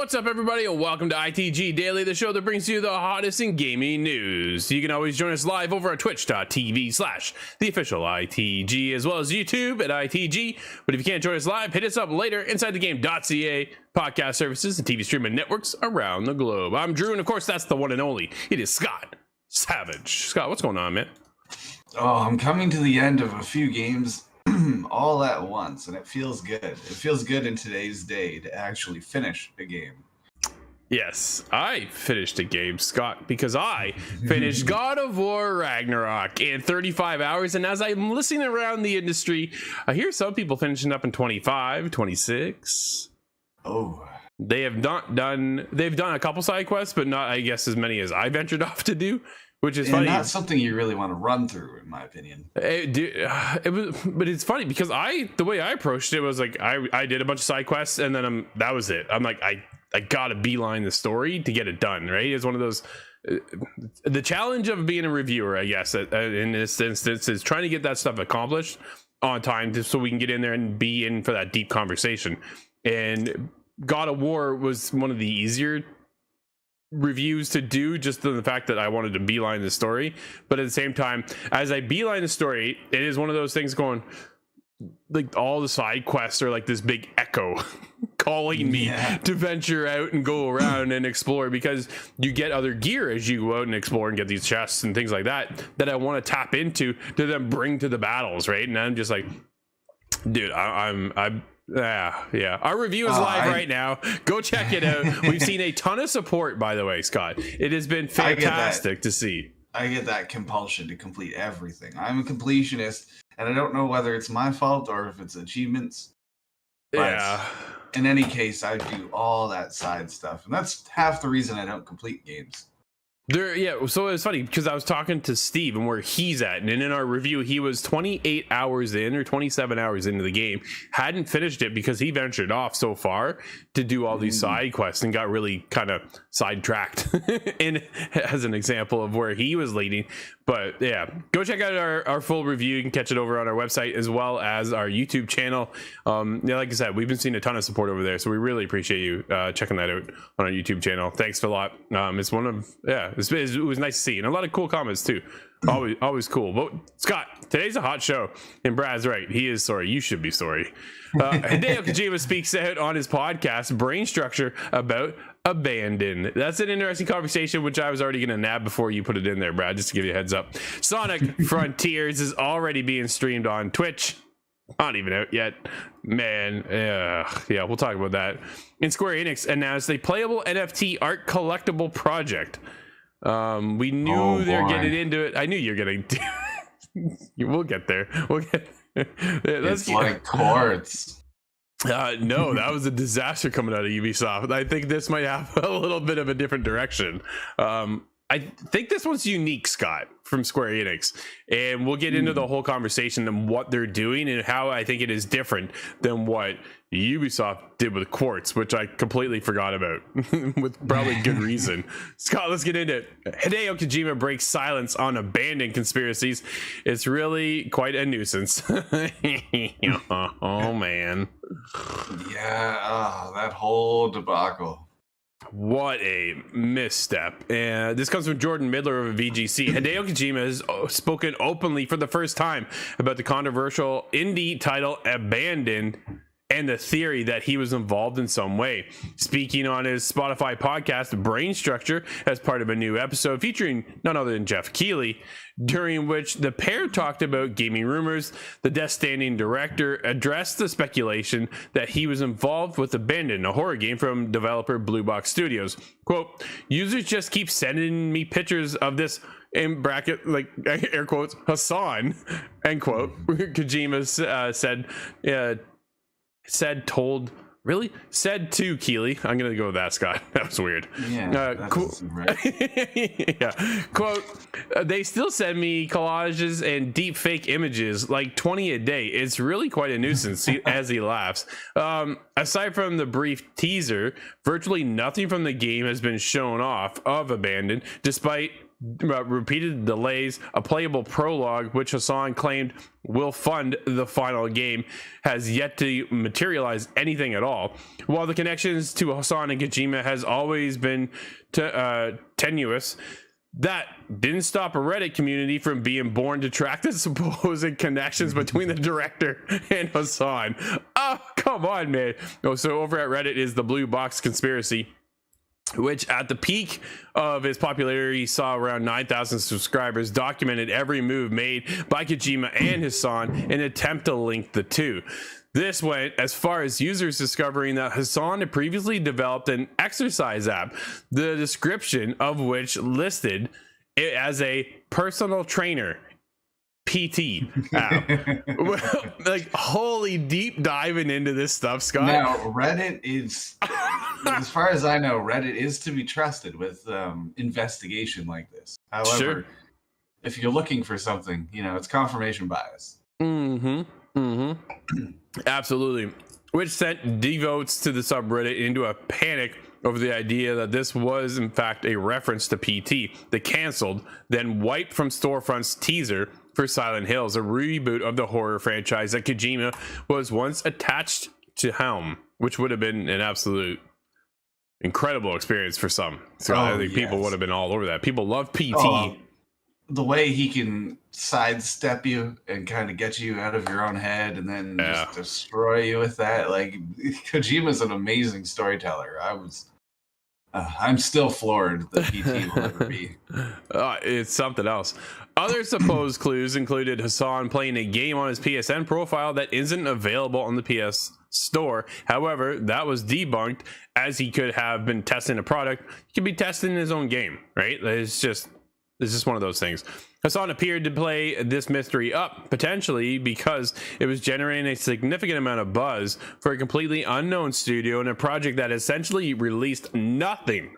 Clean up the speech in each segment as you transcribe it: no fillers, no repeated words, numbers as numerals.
What's up, everybody, and welcome to ITG Daily, the show that brings you the hottest in gaming news. You can always join us live over at twitch.tv/the official ITG, as well as YouTube at ITG. But if you can't join us live, hit us up later inside the game.ca, podcast services, and TV streaming networks around the globe. I'm Drew, and of course, that's the one and only. It is Scott Savage. Scott, what's going on, man? Oh, I'm coming to the end of a few games all at once, and it feels good. It feels good in today's day to actually finish a game. Yes, I finished a game, Scott, because I finished God of War Ragnarok in 35 hours, and as I'm listening around the industry, I hear some people finishing up in 25, 26. Oh. They've done a couple side quests, but not, I guess, as many as I ventured off to do. Which is funny. Not something you really want to run through, in my opinion. It was, but it's funny because the way I approached it was like I did a bunch of side quests and then that was it. I'm like I gotta beeline the story to get it done. Right? It's one of those. The challenge of being a reviewer, I guess, in this instance, is trying to get that stuff accomplished on time, so we can get in there and be in for that deep conversation. And God of War was one of the easier reviews to do, just the fact that I wanted to beeline the story. But at the same time, as I beeline the story, it is one of those things going, like, all the side quests are like this big echo calling me to venture out and go around and explore, because you get other gear as you go out and explore and get these chests and things like that I want to tap into to then bring to the battles, right? And I'm just like, dude, yeah. Our review is live right now. Go check it out. We've seen a ton of support, by the way, Scott. It has been fantastic to see. I get that compulsion to complete everything. I'm a completionist, and I don't know whether it's my fault or if it's achievements. But in any case, I do all that side stuff, and that's half the reason I don't complete games. So it's funny because I was talking to Steve and where he's at, and in our review he was 28 hours in or 27 hours into the game, hadn't finished it because he ventured off so far to do all these side quests and got really kind of sidetracked in as an example of where he was leading. But yeah, go check out our full review. You can catch it over on our website as well as our YouTube channel. Like I said, we've been seeing a ton of support over there, so we really appreciate you checking that out on our YouTube channel. Thanks a lot. It's one of it was nice to see, and a lot of cool comments too. Always cool. But Scott, today's a hot show, and Brad's right. He is sorry. You should be sorry. Hideo Kojima speaks out on his podcast Brain Structure about Abandon. That's an interesting conversation, which I was already going to nab before you put it in there, Brad, just to give you a heads up. Sonic Frontiers is already being streamed on Twitch. Not even out yet, man. Yeah, we'll talk about that. And Square Enix announced a playable NFT art collectible project. We knew they're getting into it. I knew you're getting we'll get there. It's like quartz. No, that was a disaster coming out of Ubisoft. I think this might have a little bit of a different direction. I think this one's unique, Scott, from Square Enix, and we'll get into the whole conversation and what they're doing and how I think it is different than what Ubisoft did with Quartz, which I completely forgot about with probably good reason. Scott, let's get into it. Hideo Kojima breaks silence on abandoned conspiracies. It's really quite a nuisance. Oh man. Yeah, that whole debacle. What a misstep. And this comes from Jordan Midler of VGC. Hideo Kojima has spoken openly for the first time about the controversial indie title Abandoned and the theory that he was involved in some way. Speaking on his Spotify podcast Brain Structure as part of a new episode featuring none other than Jeff Keighley, during which the pair talked about gaming rumors, the Death Stranding director addressed the speculation that he was involved with Abandon, a horror game from developer Blue Box Studios. Quote, users just keep sending me pictures of this, in bracket, like air quotes, Hassan, end quote. Kojima said to Keighley. I'm gonna go with that, Scott. That was weird. Cool. Right. Yeah. Quote, they still send me collages and deep fake images, like 20 a day. It's really quite a nuisance. As he laughs. Aside from the brief teaser, virtually nothing from the game has been shown off of Abandoned, despite repeated delays. A playable prologue, which Hassan claimed will fund the final game, has yet to materialize anything at all. While the connections to Hassan and Kojima has always been tenuous, that didn't stop a Reddit community from being born to track the supposed connections between the director and Hassan. Oh, come on, man. Oh, so over at Reddit is the Blue Box Conspiracy, which at the peak of his popularity saw around 9,000 subscribers, documented every move made by Kojima and Hassan in an attempt to link the two. This went as far as users discovering that Hassan had previously developed an exercise app, the description of which listed it as a personal trainer PT app. Like, holy deep diving into this stuff, Scott. Now, Reddit is, as far as I know, Reddit is to be trusted with investigation like this. However, sure, if you're looking for something, it's confirmation bias. Absolutely. Which sent devotes to the subreddit into a panic over the idea that this was in fact a reference to PT, the canceled, then wiped from storefronts teaser for Silent Hills, a reboot of the horror franchise that Kojima was once attached to helm, which would have been an absolute incredible experience for some. So I think people would have been all over that. People love PT. The way he can sidestep you and kind of get you out of your own head and then just destroy you with that. Like, Kojima's an amazing storyteller. I'm still floored that PT will ever be. It's something else. Other supposed clues included Hassan playing a game on his PSN profile that isn't available on the PS Store. However, that was debunked, as he could have been testing a product. He could be testing his own game, right? It's just one of those things. Hassan appeared to play this mystery up, potentially because it was generating a significant amount of buzz for a completely unknown studio in a project that essentially released nothing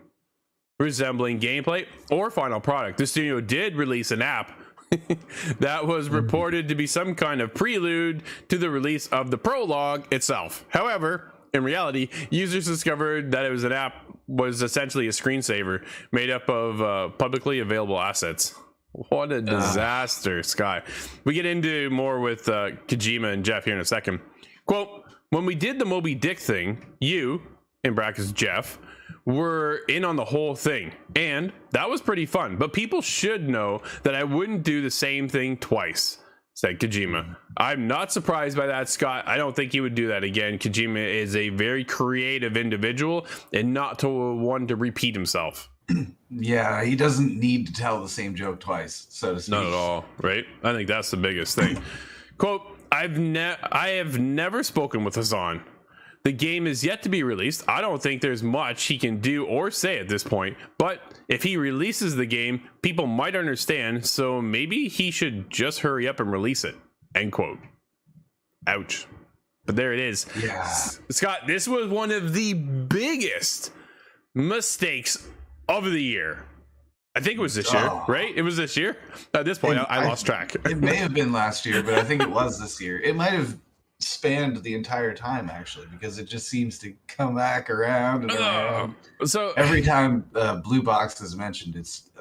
resembling gameplay or final product. The studio did release an app that was reported to be some kind of prelude to the release of the prologue itself. However, in reality, users discovered that it was an app was essentially a screensaver made up of publicly available assets. What a disaster, Scott. We get into more with Kojima and Jeff here in a second. Quote, when we did the Moby Dick thing, you, in brackets Jeff, were in on the whole thing, and that was pretty fun, but people should know that I wouldn't do the same thing twice, said Kojima. I'm not surprised by that, Scott. I don't think he would do that again. Kojima is a very creative individual and not one to repeat himself. Yeah, he doesn't need to tell the same joke twice, so to speak. Not at all, right? I think that's the biggest thing. Quote, I have never spoken with Hassan. The game is yet to be released. I don't think there's much he can do or say at this point, but if he releases the game, people might understand, so maybe he should just hurry up and release it. End quote. Ouch. But there it is. Yeah. Scott, this was one of the biggest mistakes of the year. I think it was this year, right? It was this year. At this point, I lost track. It may have been last year, but I think it was this year. It might have spanned the entire time, actually, because it just seems to come back around and around. So every time Blue Box is mentioned, it's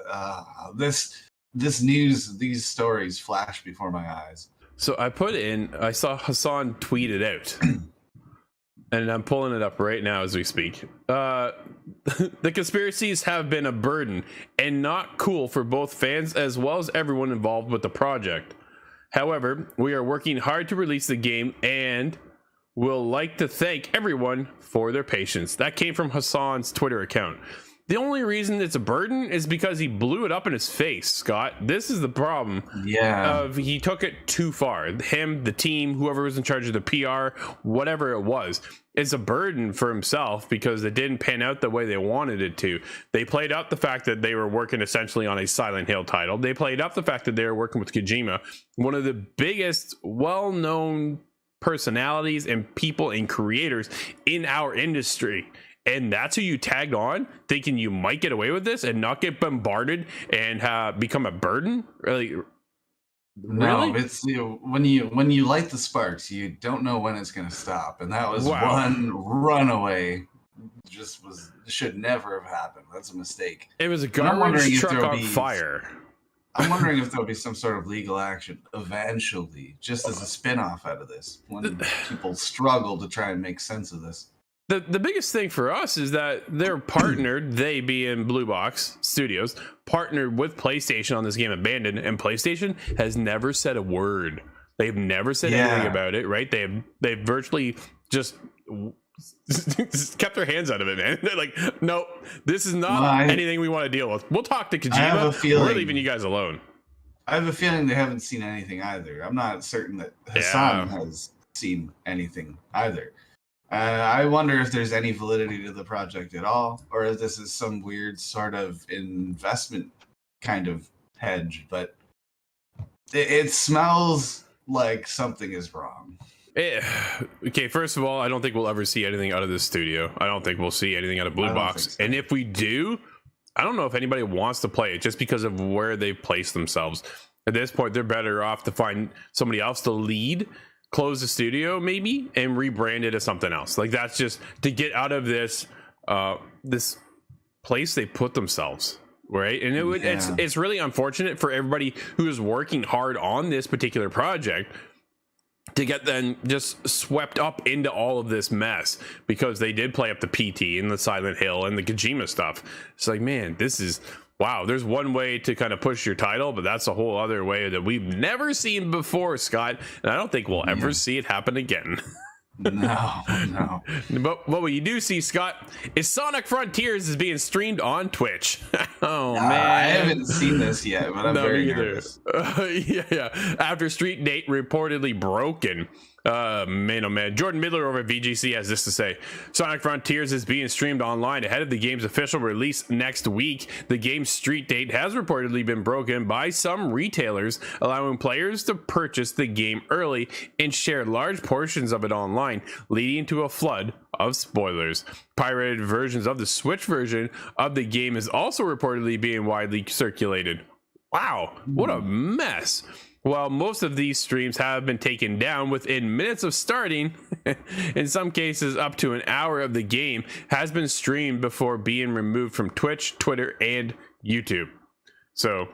this news, these stories flash before my eyes. So I saw Hassan tweet it out. And I'm pulling it up right now as we speak. The conspiracies have been a burden and not cool for both fans as well as everyone involved with the project. However, we are working hard to release the game and will like to thank everyone for their patience. That came from Hassan's Twitter account. The only reason it's a burden is because he blew it up in his face, Scott. This is the problem. Yeah. He took it too far. Him, the team, whoever was in charge of the PR, whatever it was. It's a burden for himself because it didn't pan out the way they wanted it to. They played up the fact that they were working essentially on a Silent Hill title. They played up the fact that they were working with Kojima, one of the biggest, well-known personalities and people and creators in our industry. And that's who you tagged on, thinking you might get away with this and not get bombarded and become a burden? Really? No, it's when you light the sparks, you don't know when it's going to stop, and that was one runaway should never have happened. That's a mistake. It was a garbage truck on fire. I'm wondering if there'll be some sort of legal action eventually, just as a spin-off out of this, when people struggle to try and make sense of this. The biggest thing for us is that they're partnered, they being Blue Box Studios, partnered with PlayStation on this game Abandoned, and PlayStation has never said a word. They've never said anything about it, right? They've virtually just kept their hands out of it, man. They're like, nope, this is not anything we want to deal with. We'll talk to Kojima. We're leaving you guys alone. I have a feeling they haven't seen anything either. I'm not certain that Hassan has seen anything either. I wonder if there's any validity to the project at all, or if this is some weird sort of investment kind of hedge, but it smells like something is wrong. Okay, first of all, I don't think we'll ever see anything out of this studio. I don't think we'll see anything out of Blue Box. So. And if we do, I don't know if anybody wants to play it just because of where they've placed themselves. At this point, they're better off to find somebody else to lead, close the studio maybe, and rebrand it as something else. Like, that's just to get out of this this place they put themselves. Right, and it's really unfortunate for everybody who is working hard on this particular project to get then just swept up into all of this mess because they did play up the PT and the Silent Hill and the Kojima stuff. It's like, man, this is wow. There's one way to kind of push your title, but that's a whole other way that we've never seen before, Scott, and I don't think we'll ever see it happen again. No. But what you do see, Scott, is Sonic Frontiers is being streamed on Twitch. Man, I haven't seen this yet, but I'm very nervous. Yeah. After street date reportedly broken. Man. Jordan Midler over at VGC has this to say: Sonic Frontiers is being streamed online ahead of the game's official release next week. The game's street date has reportedly been broken by some retailers, allowing players to purchase the game early and share large portions of it online, leading to a flood of spoilers. Pirated versions of the Switch version of the game is also reportedly being widely circulated. Wow, what a mess. While most of these streams have been taken down within minutes of starting, in some cases up to an hour of the game has been streamed before being removed from Twitch, Twitter, and YouTube. So,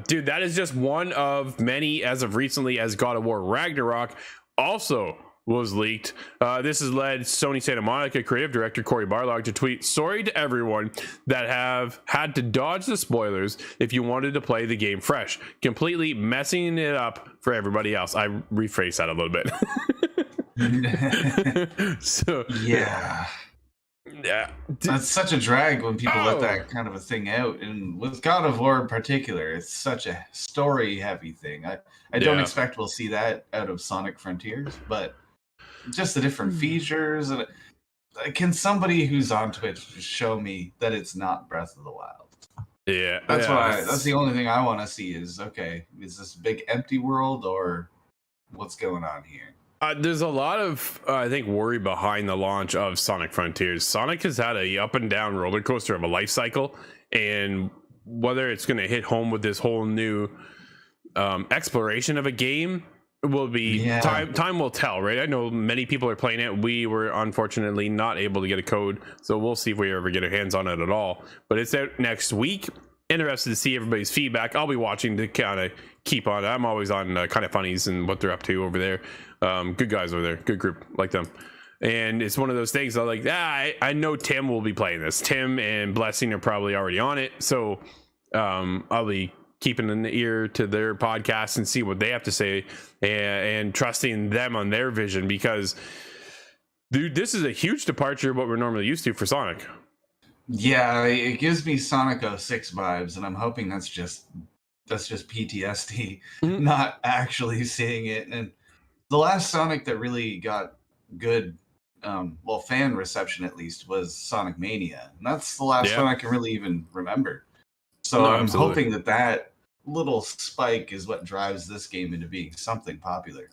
dude, that is just one of many as of recently as God of War Ragnarok also was leaked. This has led Sony Santa Monica creative director Cory Barlog to tweet, "Sorry to everyone that have had to dodge the spoilers if you wanted to play the game fresh, completely messing it up for everybody else." I rephrased that a little bit. So yeah, that's such a drag when people let that kind of a thing out, and with God of War in particular, it's such a story heavy thing. I don't expect we'll see that out of Sonic Frontiers, but just the different features. And can somebody who's on Twitch show me that it's not Breath of the Wild? Yeah, that's the only thing I want to see is, okay, is this big empty world or what's going on here? There's a lot of I think worry behind the launch of Sonic Frontiers. Sonic has had a up and down roller coaster of a life cycle, and whether it's going to hit home with this whole new exploration of a game will be time will tell, right? I know many people are playing it. We were unfortunately not able to get a code, so we'll see if we ever get our hands on it at all. But it's out next week. Interested to see everybody's feedback. I'll be watching to kind of keep on. I'm always on Kind of Funnies and what they're up to over there. Good guys over there, good group, like them. And it's one of those things I'm like, I know Tim will be playing this. Tim and Blessing are probably already on it, so I'll be keeping an ear to their podcast and see what they have to say, and trusting them on their vision, because dude, this is a huge departure of what we're normally used to for Sonic. Yeah, it gives me Sonic 06 vibes, and I'm hoping that's just PTSD, not actually seeing it. And the last Sonic that really got good, fan reception at least, was Sonic Mania, and that's the last one I can really even remember. So I'm hoping that little spike is what drives this game into being something popular.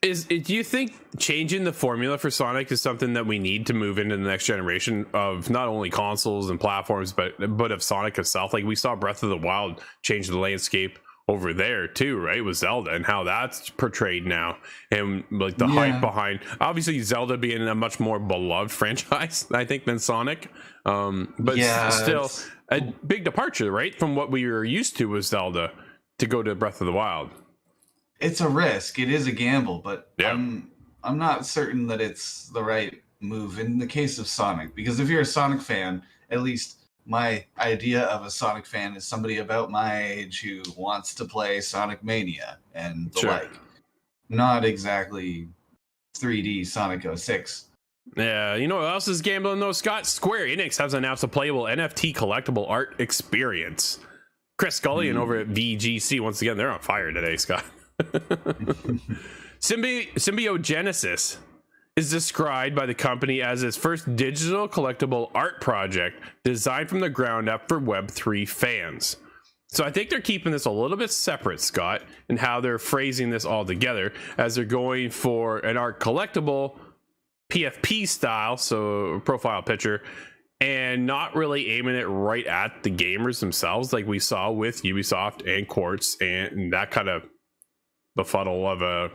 Do you think changing the formula for Sonic is something that we need to move into the next generation of not only consoles and platforms, but of Sonic itself? Like, we saw Breath of the Wild change the landscape over there too, right, with Zelda and how that's portrayed now, and like the hype behind obviously Zelda being a much more beloved franchise, I think, than Sonic, but still a big departure, right, from what we were used to with Zelda to go to Breath of the Wild. It's a risk, it is a gamble, but I'm not certain that it's the right move in the case of Sonic, because if you're a Sonic fan, at least my idea of a Sonic fan is somebody about my age who wants to play Sonic Mania and the like. Not exactly 3D Sonic 06. Yeah, you know what else is gambling though, Scott? Square Enix has announced a playable NFT collectible art experience. Chris Scullion over at VGC, once again, they're on fire today, Scott. Symbiogenesis is described by the company as its first digital collectible art project designed from the ground up for Web3 fans. So I think they're keeping this a little bit separate, Scott, in how they're phrasing this all together, as they're going for an art collectible PFP style, so profile picture, and not really aiming it right at the gamers themselves like we saw with Ubisoft and Quartz and that kind of befuddle of a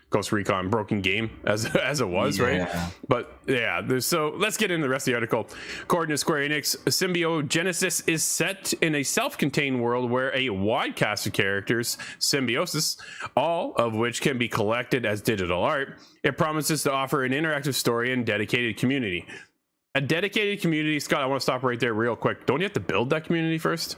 Ghost Recon broken game as it was, right? But so let's get into the rest of the article. According to Square Enix, Symbiogenesis is set in a self-contained world where a wide cast of characters, symbiosis, all of which can be collected as digital art. It promises to offer an interactive story and dedicated community. A dedicated community, Scott, I want to stop right there real quick. Don't you have to build that community first?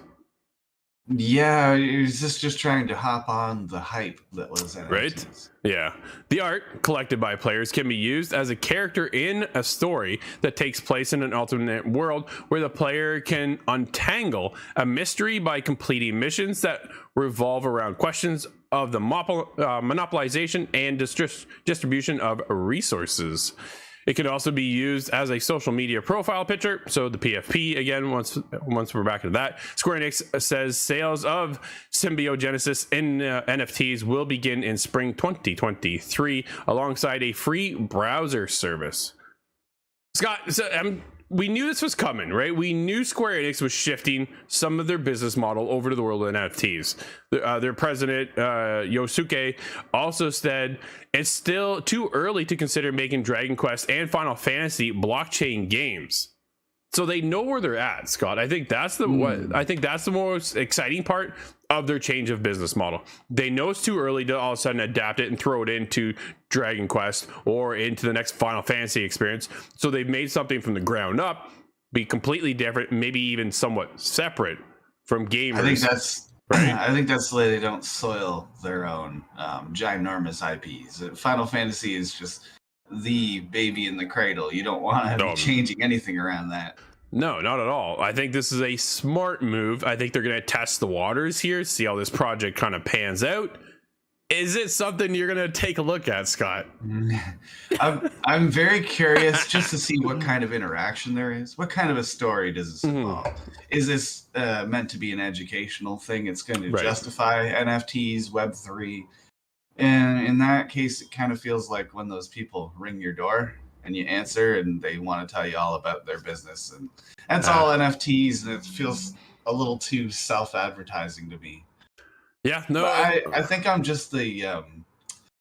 Yeah, it was just trying to hop on the hype that was NFTs. Right? Yeah. The art collected by players can be used as a character in a story that takes place in an alternate world where the player can untangle a mystery by completing missions that revolve around questions of the monopolization and distribution of resources. It can also be used as a social media profile picture. So the PFP, again, once we're back into that, Square Enix says sales of Symbiogenesis in NFTs will begin in spring 2023 alongside a free browser service. Scott, we knew this was coming, right? We knew Square Enix was shifting some of their business model over to the world of NFTs. Their president, Yosuke, also said it's still too early to consider making Dragon Quest and Final Fantasy blockchain games. So they know where they're at, Scott. I think that's the most exciting part of their change of business model. They know it's too early to all of a sudden adapt it and throw it into Dragon Quest or into the next Final Fantasy experience. So they've made something from the ground up be completely different, maybe even somewhat separate from gamers. I think that's right. I think that's the way they don't soil their own ginormous IPs. Final Fantasy is just the baby in the cradle. You don't want to be changing anything around that. No, not at all. I think this is a smart move. I think they're going to test the waters here, see how this project kind of pans out. Is it something you're going to take a look at, Scott? I'm very curious just to see what kind of interaction there is. What kind of a story does this involve? Is this meant to be an educational thing? It's going to justify NFTs, Web3. And in that case, it kind of feels like when those people ring your door and you answer and they want to tell you all about their business. And that's all NFTs, and it feels a little too self-advertising to me. Yeah, no. I think I'm just the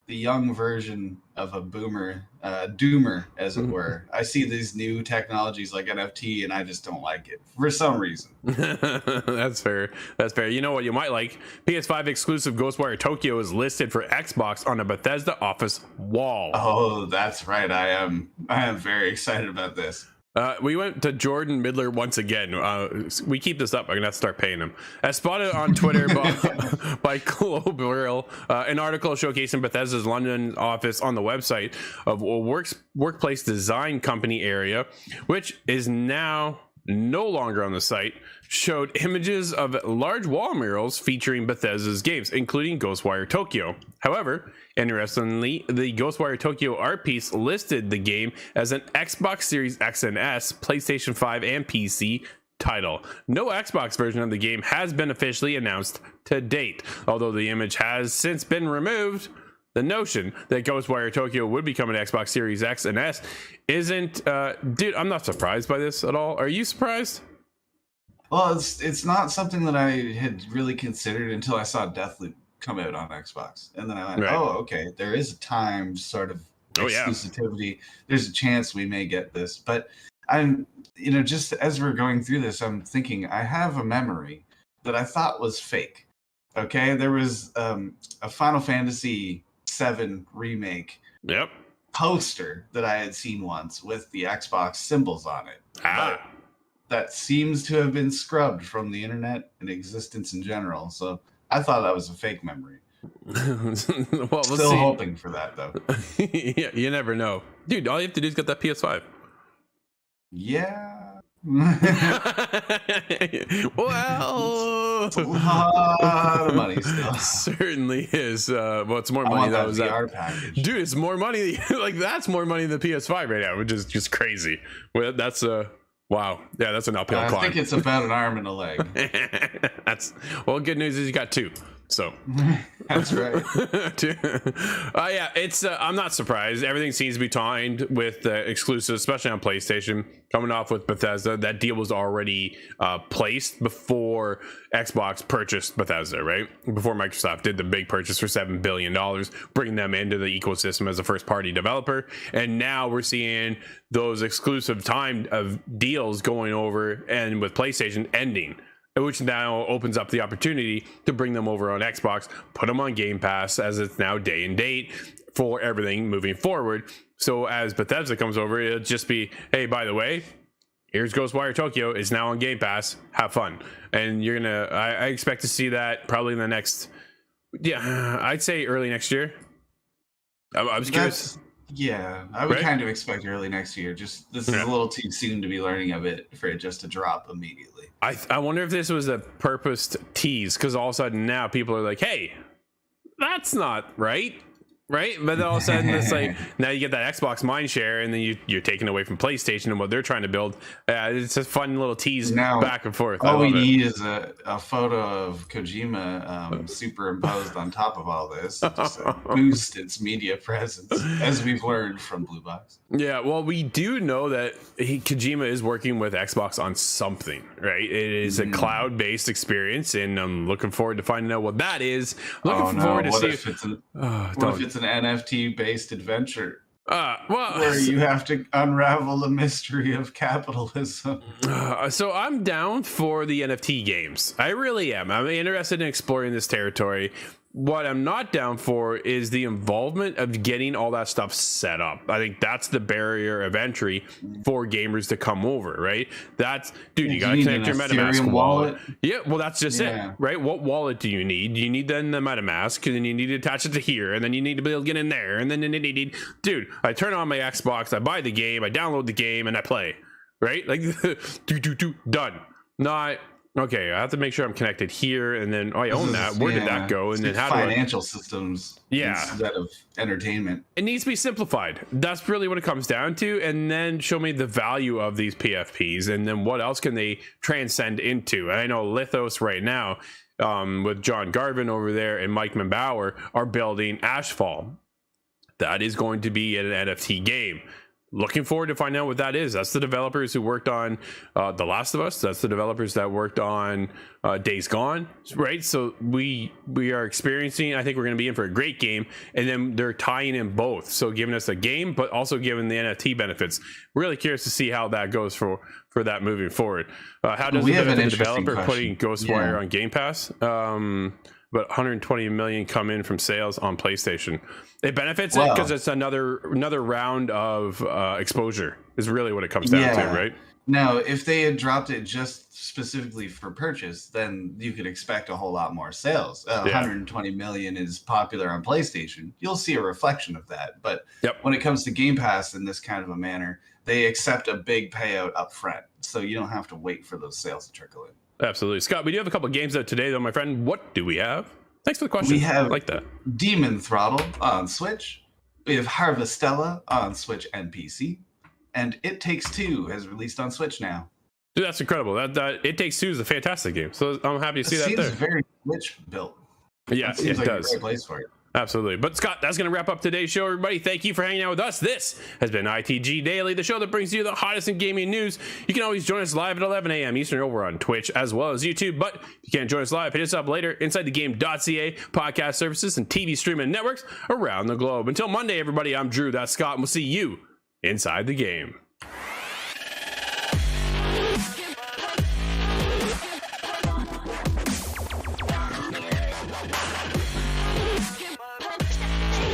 young version of a boomer, doomer, as it were. I see these new technologies like NFT, and I just don't like it for some reason. That's fair. That's fair. You know what you might like? PS5 exclusive Ghostwire Tokyo is listed for Xbox on a Bethesda office wall. Oh, that's right. I am very excited about this. We went to Jordan Midler once again. We keep this up. I'm going to have to start paying him. As spotted on Twitter by Global, an article showcasing Bethesda's London office on the website of a workplace design company area, which is now no longer on the site, showed images of large wall murals featuring Bethesda's games, including Ghostwire Tokyo. However, interestingly, the Ghostwire Tokyo art piece listed the game as an Xbox Series X and S, PlayStation 5, and PC title. No Xbox version of the game has been officially announced to date, although the image has since been removed. The notion that Ghostwire Tokyo would become an Xbox Series X and S isn't... dude, I'm not surprised by this at all. Are you surprised? Well, it's not something that I had really considered until I saw Deathloop come out on Xbox, and then I went, Right. "Oh, okay, there is a timed sort of exclusivity. There's a chance we may get this." But I'm, just as we're going through this, I'm thinking I have a memory that I thought was fake. Okay, there was a Final Fantasy VII remake. Yep. Poster that I had seen once with the Xbox symbols on it. But that seems to have been scrubbed from the internet and existence in general. So I thought that was a fake memory. Well, we'll Still see. hoping for that, though. Yeah, you never know. Dude, all you have to do is get that PS5. Yeah. Well, it's a lot of money still. Certainly is. Well, it's more money. That was VR package. Dude, it's more money. Like, that's more money than the PS5 right now, which is just crazy. Well, that's wow. Yeah, that's an uphill climb. I think it's about an arm and a leg. Good news is you got two. So that's right. Yeah, it's I'm not surprised. Everything seems to be timed with exclusives, especially on PlayStation. Coming off with Bethesda, that deal was already placed before Xbox purchased Bethesda, right? Before Microsoft did the big purchase for $7 billion, bringing them into the ecosystem as a first-party developer. And now we're seeing those exclusive timed deals going over, and with PlayStation ending, which now opens up the opportunity to bring them over on Xbox, put them on Game Pass, as it's now day and date for everything moving forward. So as Bethesda comes over, it'll just be, hey, by the way, here's Ghostwire Tokyo. It's now on Game Pass. Have fun. And you're gonna, I expect to see that probably in the next, I'd say early next year. I was curious. Yeah, I would kind of expect early next year. Just this is a little too soon to be learning of it for it just to drop immediately. I wonder if this was a purposed tease, because all of a sudden now people are like, hey, that's not right. But then all of a sudden it's like, now you get that Xbox mind share, and then you're taken away from PlayStation and what they're trying to build. It's a fun little tease now, back and forth. All we need is a photo of Kojima superimposed on top of all this to boost its media presence, as we've learned from Blue Box. Yeah, well, we do know that Kojima is working with Xbox on something, right? It is a cloud-based experience, and I'm looking forward to finding out what that is. Looking forward to see if it's an NFT-based adventure where you have to unravel the mystery of capitalism. So I'm down for the NFT games. I really am. I'm interested in exploring this territory. What I'm not down for is the involvement of getting all that stuff set up. I think that's the barrier of entry for gamers to come over, right? That's, dude, you got to connect your MetaMask wallet. Yeah, well, that's just it, right? What wallet do you need? You need then the MetaMask, and then you need to attach it to here, and then you need to be able to get in there, and then dude, I turn on my Xbox, I buy the game, I download the game, and I play, right? Like, done. Not... Okay, I have to make sure I'm connected here, and then I own that. Where did that go? And then how do financial systems instead of entertainment? It needs to be simplified. That's really what it comes down to. And then show me the value of these PFPs, and then what else can they transcend into? And I know Lithos right now, with John Garvin over there and Mike Mbauer, are building Ashfall. That is going to be an NFT game. Looking forward to finding out what that is. That's the developers who worked on The Last of Us. That's the developers that worked on Days Gone, right? So we are experiencing, I think we're going to be in for a great game, and then they're tying in both. So giving us a game, but also giving the NFT benefits. Really curious to see how that goes for that moving forward. How does the developer putting Ghostwire on Game Pass? But 120 million come in from sales on PlayStation. It benefits it because it's another round of exposure is really what it comes down to, right? Now, if they had dropped it just specifically for purchase, then you could expect a whole lot more sales. 120 million is popular on PlayStation. You'll see a reflection of that. But when it comes to Game Pass in this kind of a manner, they accept a big payout up front. So you don't have to wait for those sales to trickle in. Absolutely. Scott, we do have a couple of games out today, though, my friend. What do we have? Thanks for the question. We have I like that. Demon Throttle on Switch. We have Harvestella on Switch and PC. And It Takes Two has released on Switch now. Dude, that's incredible. That It Takes Two is a fantastic game. So I'm happy to see that there. It seems very Switch built. Yeah, it seems like does. a great place for it. Absolutely. But Scott, that's going to wrap up today's show, everybody. Thank you for hanging out with us. This has been ITG Daily, the show that brings you the hottest in gaming news. You can always join us live at 11 a.m. Eastern over on Twitch as well as YouTube. But if you can't join us live, hit us up later inside the game.ca, podcast services, and TV streaming networks around the globe. Until Monday, everybody, I'm Drew. That's Scott, and we'll see you inside the game.